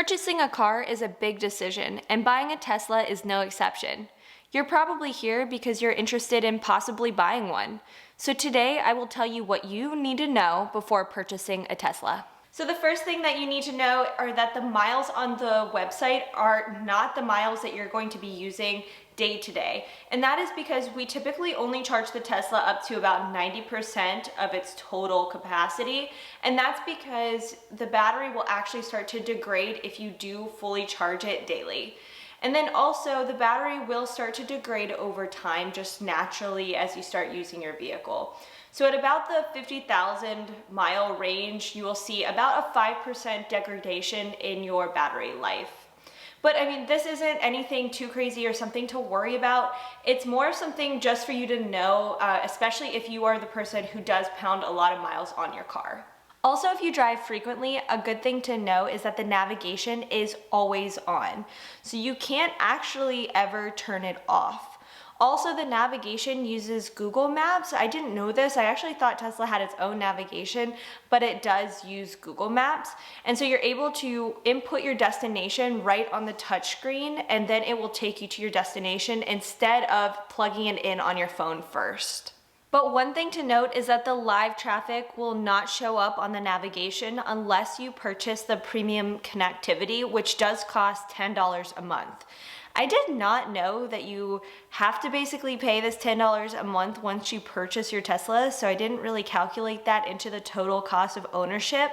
Purchasing a car is a big decision, and buying a Tesla is no exception. You're probably here because you're interested in possibly buying one. So today I will tell you what you need to know before purchasing a Tesla. So the first thing that you need to know are that the miles on the website are not the miles that you're going to be using day to day. And that is because we typically only charge the Tesla up to about 90% of its total capacity. And that's because the battery will actually start to degrade if you do fully charge it daily. And then also the battery will start to degrade over time just naturally as you start using your vehicle. So at about the 50,000 mile range, you will see about a 5% degradation in your battery life. But I mean, this isn't anything too crazy or something to worry about. It's more something just for you to know, especially if you are the person who does pound a lot of miles on your car. Also, if you drive frequently, a good thing to know is that the navigation is always on. So you can't actually ever turn it off. Also, the navigation uses Google Maps. I didn't know this. I actually thought Tesla had its own navigation, but it does use Google Maps. And so you're able to input your destination right on the touchscreen, and then it will take you to your destination instead of plugging it in on your phone first. But one thing to note is that the live traffic will not show up on the navigation unless you purchase the premium connectivity, which does cost $10 a month. I did not know that you have to basically pay this $10 a month once you purchase your Tesla, so I didn't really calculate that into the total cost of ownership.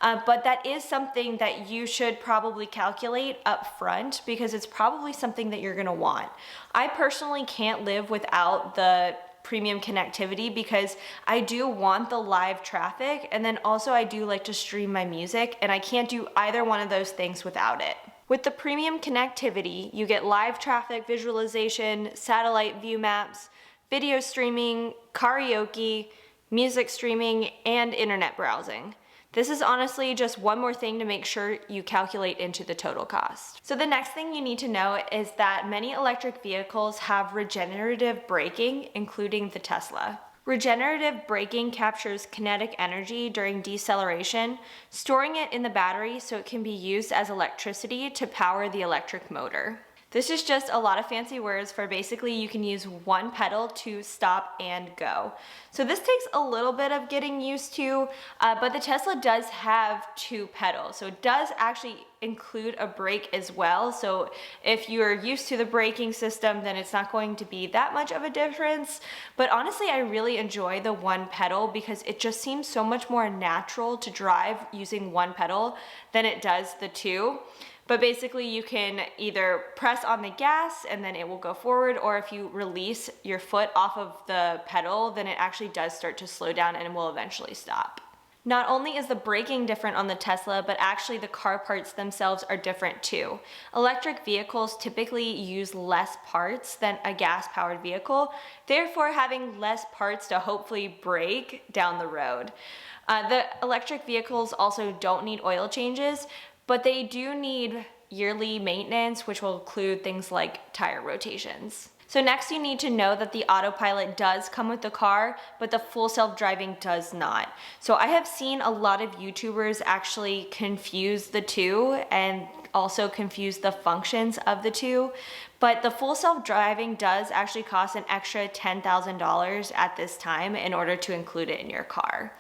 But that is something that you should probably calculate up front because it's probably something that you're gonna want. I personally can't live without the premium connectivity because I do want the live traffic, and then also I do like to stream my music, and I can't do either one of those things without it. With the premium connectivity, you get live traffic visualization, satellite view maps, video streaming, karaoke, music streaming, and internet browsing. This is honestly just one more thing to make sure you calculate into the total cost. So the next thing you need to know is that many electric vehicles have regenerative braking, including the Tesla. Regenerative braking captures kinetic energy during deceleration, storing it in the battery so it can be used as electricity to power the electric motor. This is just a lot of fancy words for basically you can use one pedal to stop and go. So this takes a little bit of getting used to, but the Tesla does have two pedals. So it does actually include a brake as well. So if you're used to the braking system, then it's not going to be that much of a difference. But honestly, I really enjoy the one pedal because it just seems so much more natural to drive using one pedal than it does the two. But basically you can either press on the gas and then it will go forward, or if you release your foot off of the pedal, then it actually does start to slow down and will eventually stop. Not only is the braking different on the Tesla, but actually the car parts themselves are different too. Electric vehicles typically use less parts than a gas-powered vehicle, therefore having less parts to hopefully brake down the road. The electric vehicles also don't need oil changes, but they do need yearly maintenance, which will include things like tire rotations. So next you need to know that the Autopilot does come with the car, but the full self-driving does not. So I have seen a lot of YouTubers actually confuse the two and also confuse the functions of the two. But the full self-driving does actually cost an extra $10,000 at this time in order to include it in your car.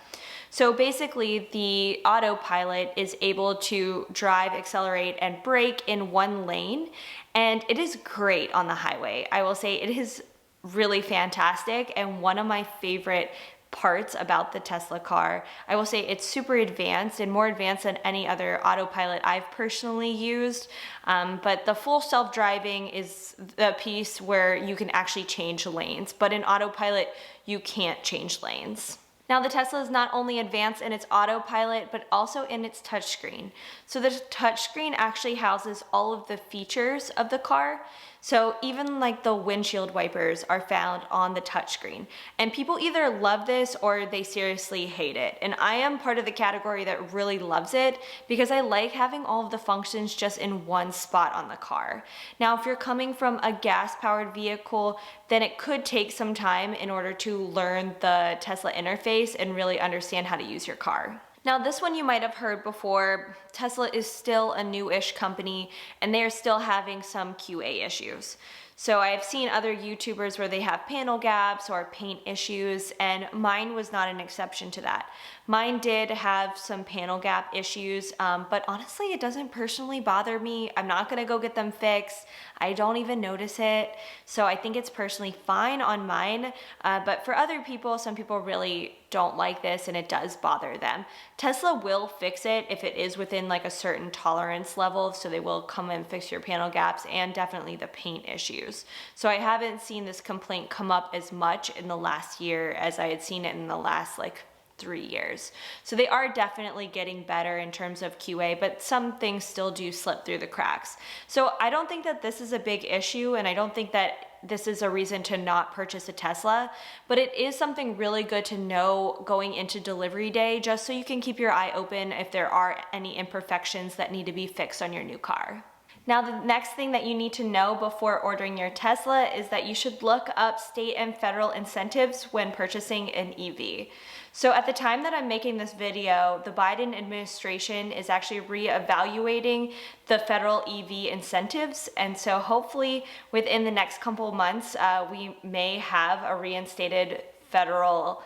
So basically the Autopilot is able to drive, accelerate, and brake in one lane, and it is great on the highway. I will say it is really fantastic and one of my favorite parts about the Tesla car. I will say it's super advanced and more advanced than any other Autopilot I've personally used, but the full self-driving is the piece where you can actually change lanes, but in Autopilot you can't change lanes. Now the Tesla is not only advanced in its Autopilot, but also in its touchscreen. So the touchscreen actually houses all of the features of the car. So even like the windshield wipers are found on the touchscreen. And people either love this or they seriously hate it. And I am part of the category that really loves it because I like having all of the functions just in one spot on the car. Now, if you're coming from a gas-powered vehicle, then it could take some time in order to learn the Tesla interface and really understand how to use your car. Now, this one you might have heard before. Tesla is still a new-ish company and they are still having some QA issues. So I've seen other YouTubers where they have panel gaps or paint issues, and mine was not an exception to that. Mine did have some panel gap issues, but honestly, it doesn't personally bother me. I'm not gonna go get them fixed. I don't even notice it. So I think it's personally fine on mine, but for other people, some people really don't like this and it does bother them. Tesla will fix it if it is within like a certain tolerance level, so they will come and fix your panel gaps and definitely the paint issues. So I haven't seen this complaint come up as much in the last year as I had seen it in the last like 3 years. So they are definitely getting better in terms of QA, but some things still do slip through the cracks. So I don't think that this is a big issue, and I don't think that this is a reason to not purchase a Tesla, but it is something really good to know going into delivery day, just so you can keep your eye open if there are any imperfections that need to be fixed on your new car. Now, the next thing that you need to know before ordering your Tesla is that you should look up state and federal incentives when purchasing an EV. So at the time that I'm making this video, the Biden administration is actually reevaluating the federal EV incentives. And so hopefully within the next couple months, we may have a reinstated federal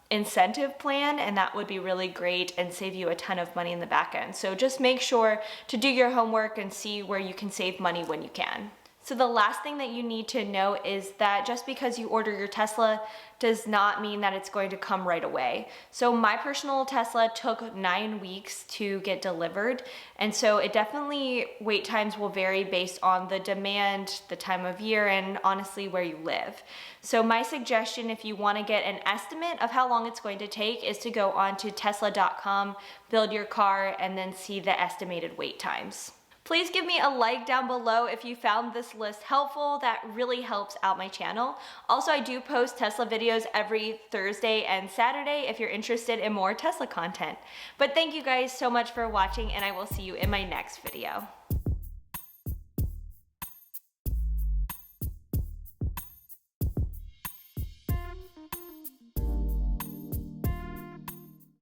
incentive plan, and that would be really great and save you a ton of money in the back end. So just make sure to do your homework and see where you can save money when you can. So the last thing that you need to know is that just because you order your Tesla does not mean that it's going to come right away. So my personal Tesla took 9 weeks to get delivered. And so it definitely, wait times will vary based on the demand, the time of year, and honestly where you live. So my suggestion, if you want to get an estimate of how long it's going to take, is to go on to tesla.com, build your car, and then see the estimated wait times. Please give me a like down below if you found this list helpful. That really helps out my channel. Also, I do post Tesla videos every Thursday and Saturday if you're interested in more Tesla content. But thank you guys so much for watching, and I will see you in my next video.